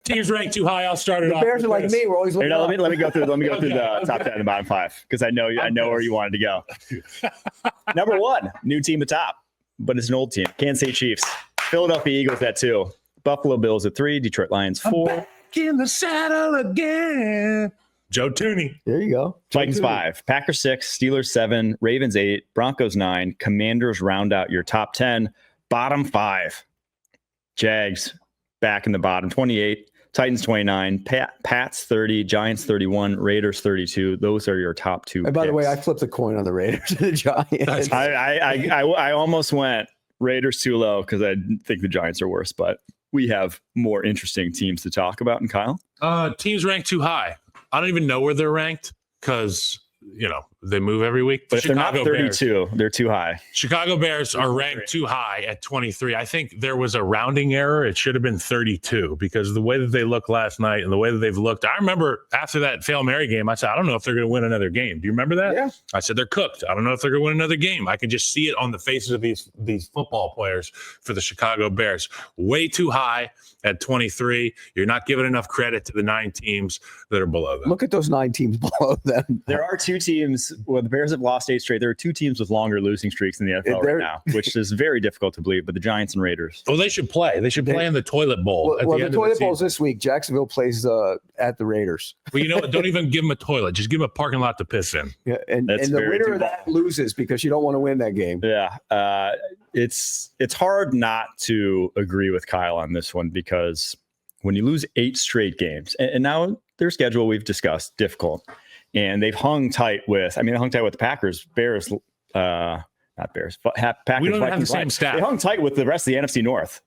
Teams ranked too high. I'll start it The off. Bears are like me. We're always looking up. Let me go through the top 10 and the bottom 5 because I know where you wanted to go. Number 1, new team atop, but it's an old team. Kansas City Chiefs, Philadelphia Eagles at 2, Buffalo Bills at 3, Detroit Lions 4. Back in the saddle again. Joe Tooney. There you go. Vikings 5, Packers 6, Steelers 7, Ravens 8, Broncos 9, Commanders round out your top 10. Bottom 5, Jags back in the bottom 28, Titans 29, Pats 30, Giants 31, Raiders 32. Those are your top 2 And by the picks. way, I flipped the coin on the Raiders and the Giants. I almost went Raiders too low because I think the Giants are worse, but we have more interesting teams to talk about. And Kyle? Teams ranked too high. I don't even know where they're ranked because, they move every week. But if they're not 32, they're too high. Chicago Bears are ranked too high at 23. I think there was a rounding error. It should have been 32 because the way that they looked last night and the way that they've looked. I remember after that Hail Mary game, I said, I don't know if they're going to win another game. Do you remember that? Yeah. I said, they're cooked. I don't know if they're going to win another game. I can just see it on the faces of these football players for the Chicago Bears. Way too high at 23. You're not giving enough credit to the 9 teams that are below them. Look at those 9 teams below them. There are 2 teams. Well, the Bears have lost 8 straight. There are 2 teams with longer losing streaks in the NFL right now, which is very difficult to believe. But the Giants and Raiders. Well, they should play. They should play in the toilet bowl. Well, the toilet bowl's this week. Jacksonville plays at the Raiders. Well, you know what? Don't even give them a toilet. Just give them a parking lot to piss in. Yeah, and the winner of that loses because you don't want to win that game. Yeah, it's hard not to agree with Kyle on this one because when you lose 8 straight games, and now their schedule we've discussed difficult. And they've hung tight with the Packers, Bears, not Bears, Packers. We don't Vikings, have the same staff. They hung tight with the rest of the NFC North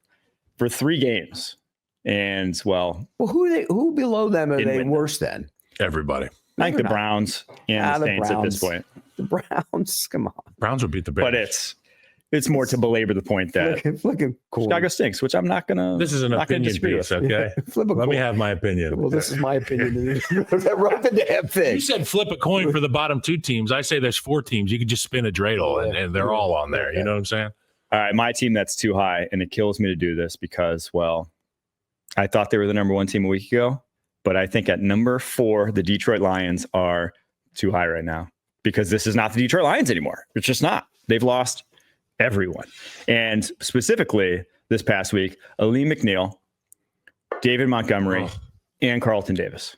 for 3 games. And, who below them are they worse than? Everybody. I think the Browns and the Saints at this point. The Browns, come on. Browns will beat the Bears. But it's more to belabor the point that looking cool. Chicago stinks, which I'm not going to. This is an opinion piece, okay? Let me have my opinion. Well, this is my opinion. Right the damn thing. You said flip a coin for the bottom 2 teams. I say there's 4 teams. You could just spin a dreidel, and they're all on there. You know what I'm saying? All right, my team that's too high, and it kills me to do this because, I thought they were the number 1 team a week ago, but I think at number 4, the Detroit Lions are too high right now because this is not the Detroit Lions anymore. It's just not. They've lost everyone. And specifically this past week, Aleem McNeil, David Montgomery, and Carlton Davis.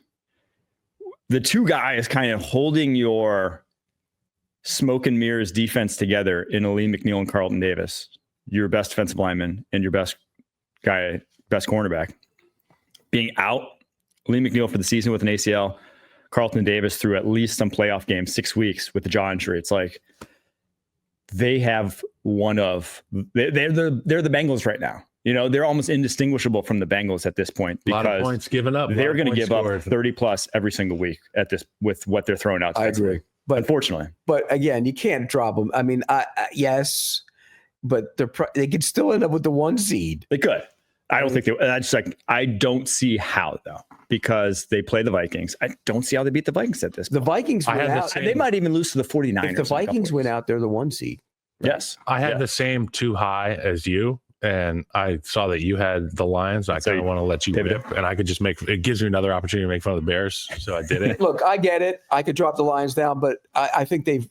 The 2 guys kind of holding your smoke and mirrors defense together in Aleem McNeil and Carlton Davis, your best defensive lineman and your best cornerback, being out. Aleem McNeil for the season with an ACL, Carlton Davis through at least some playoff games, 6 weeks with the jaw injury. It's like they have they're the Bengals right now. They're almost indistinguishable from the Bengals at this point because a lot of points given up. They're going to give up 30 plus every single week with what they're throwing out. I agree. But unfortunately, again, you can't drop them. I mean, yes, but they could still end up with the 1 seed. They could. I don't think I don't see how though, because they play the Vikings. I don't see how they beat the Vikings at this point. The Vikings win out. They might even lose to the 49ers. If the Vikings win out, they're the 1 seed. Right? Yes. I had the same too high as you, and I saw that you had the Lions. I kind of want to let you rip, and I could just it gives me another opportunity to make fun of the Bears. So I did it. Look, I get it. I could drop the Lions down, but I think they've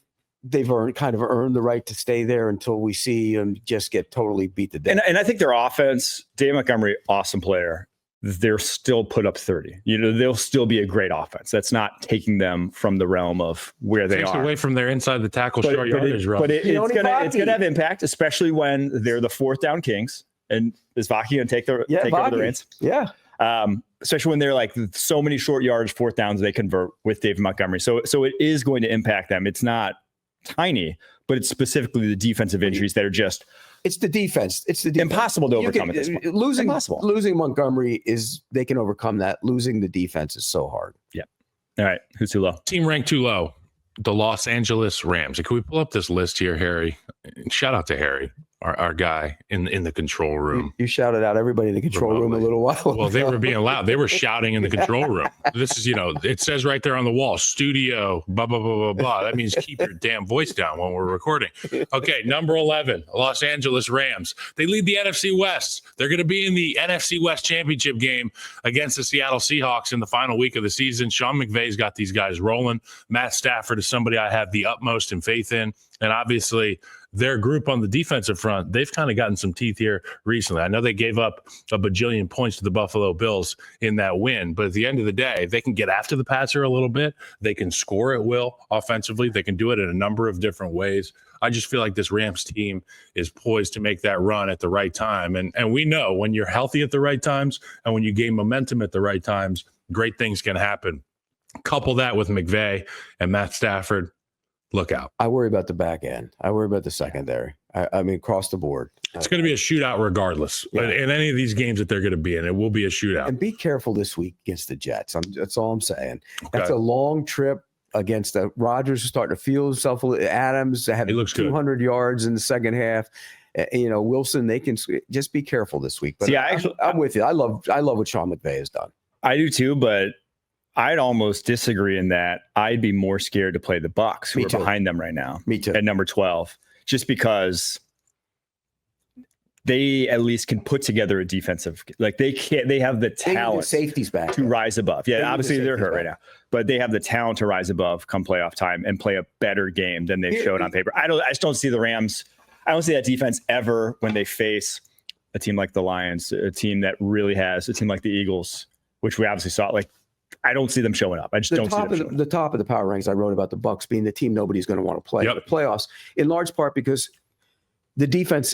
earned the right to stay there until we see them just get totally beat to death. And I think their offense, Dave Montgomery, awesome player. They're still put up 30. They'll still be a great offense. That's not taking them from the realm of where they are. Away from their inside the tackle short yardage run. But it's going to have impact, especially when they're the 4th down kings. And is Vaki going to take over the reins? Yeah. Especially when they're like so many short yardage 4th downs they convert with Dave Montgomery. So it is going to impact them. It's not tiny, but it's specifically the defensive injuries that are just it's the defense. It's the defense. Impossible to overcome at this point. Losing Montgomery they can overcome that. Losing the defense is so hard. Yeah. All right. Who's too low? Team ranked too low. The Los Angeles Rams. Can we pull up this list here, Harry? Shout out to Harry, our guy in the control room. You shouted out everybody in the control room a little while ago. Well, they were being loud. They were shouting in the control room. This is, it says right there on the wall, studio, blah, blah, blah, blah, blah. That means keep your damn voice down when we're recording. Okay, number 11, Los Angeles Rams. They lead the NFC West. They're going to be in the NFC West championship game against the Seattle Seahawks in the final week of the season. Sean McVay's got these guys rolling. Matt Stafford is somebody I have the utmost in faith in. And obviously, their group on the defensive front, they've kind of gotten some teeth here recently. I know they gave up a bajillion points to the Buffalo Bills in that win, but at the end of the day, they can get after the passer a little bit. They can score at will offensively. They can do it in a number of different ways. I just feel like this Rams team is poised to make that run at the right time. And we know when you're healthy at the right times and when you gain momentum at the right times, great things can happen. Couple that with McVay and Matt Stafford. Look out. I worry about the back end. I worry about the secondary. I mean, across the board. It's going to be a shootout regardless. Yeah. In any of these games that they're going to be in, it will be a shootout. And be careful this week against the Jets. That's all I'm saying. Okay. That's a long trip against the Rodgers, starting to feel himself. Adams had 200 yards in the second half. Wilson, they can just be careful this week. But I'm with you. I love what Sean McVay has done. I do too, but I'd almost disagree in that I'd be more scared to play the Bucs, who are behind them right now. Me too. At number 12, just because they at least can put together a defensive, they have the talent safeties back to rise above. Yeah, obviously they're hurt right now, but they have the talent to rise above come playoff time and play a better game than they've showed on paper. I just don't see the Rams. I don't see that defense ever when they face a team like the Lions, a team that really has a team like the Eagles, which we obviously saw. I don't see them showing up. I just don't see them showing up. The top of the power rankings I wrote about the Bucs being the team nobody's going to want to play in the playoffs, in large part because the defense,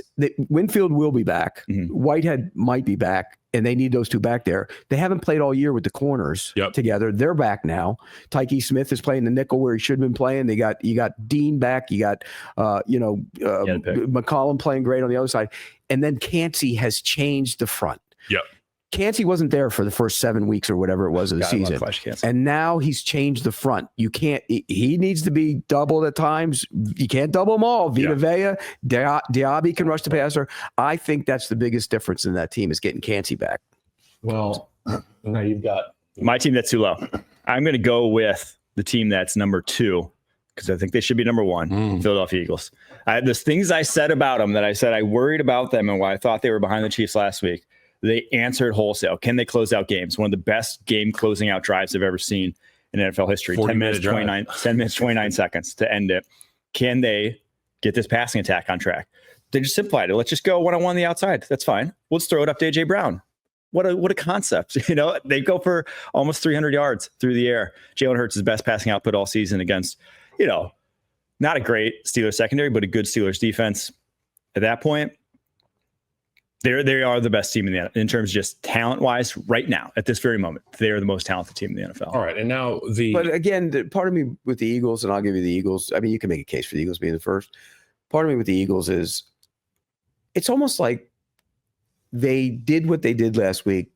Winfield will be back. Mm-hmm. Whitehead might be back, and they need those two back there. They haven't played all year with the corners together. They're back now. Tyke Smith is playing the nickel where he should have been playing. You got Dean back. You got McCollum playing great on the other side. And then Cansey has changed the front. Yep. Cansey wasn't there for the first 7 weeks or whatever it was of the season. And now he's changed the front. He needs to be doubled at times. You can't double them all. Vita Vea, Diaby can rush the passer. I think that's the biggest difference in that team is getting Cansey back. Well, now you've got my team that's too low. I'm going to go with the team that's number 2 because I think they should be number 1, Philadelphia Eagles. There's things I said about them that I said I worried about them and why I thought they were behind the Chiefs last week. They answered wholesale. Can they close out games? One of the best game closing out drives I've ever seen in NFL history. 10 minutes, 29 seconds to end it. Can they get this passing attack on track? They just simplified it. Let's just go one-on-one on the outside. That's fine. Let's throw it up to A.J. Brown. What a concept. They go for almost 300 yards through the air. Jalen Hurts' is best passing output all season against, not a great Steelers secondary, but a good Steelers defense. At that point, they are the best team in the NFL in terms of just talent-wise right now. At this very moment, they are the most talented team in the NFL. All right, and now But again, part of me with the Eagles, and I'll give you the Eagles. I mean, you can make a case for the Eagles being the first. Part of me with the Eagles is it's almost like they did what they did last week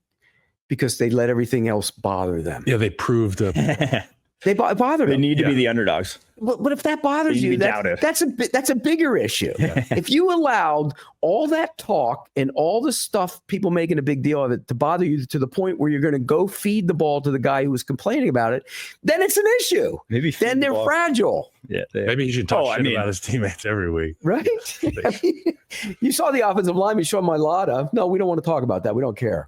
because they let everything else bother them. Yeah, they proved They bother them. They need to be the underdogs. But if that bothers you, that's a bigger issue. If you allowed all that talk and all the stuff, people making a big deal of it, to bother you to the point where you're going to go feed the ball to the guy who was complaining about it, then it's an issue. Then they're fragile. Yeah. Maybe he should talk shit about his teammates every week. Right? You saw the offensive lineman, Sean Mailata. No, we don't want to talk about that. We don't care.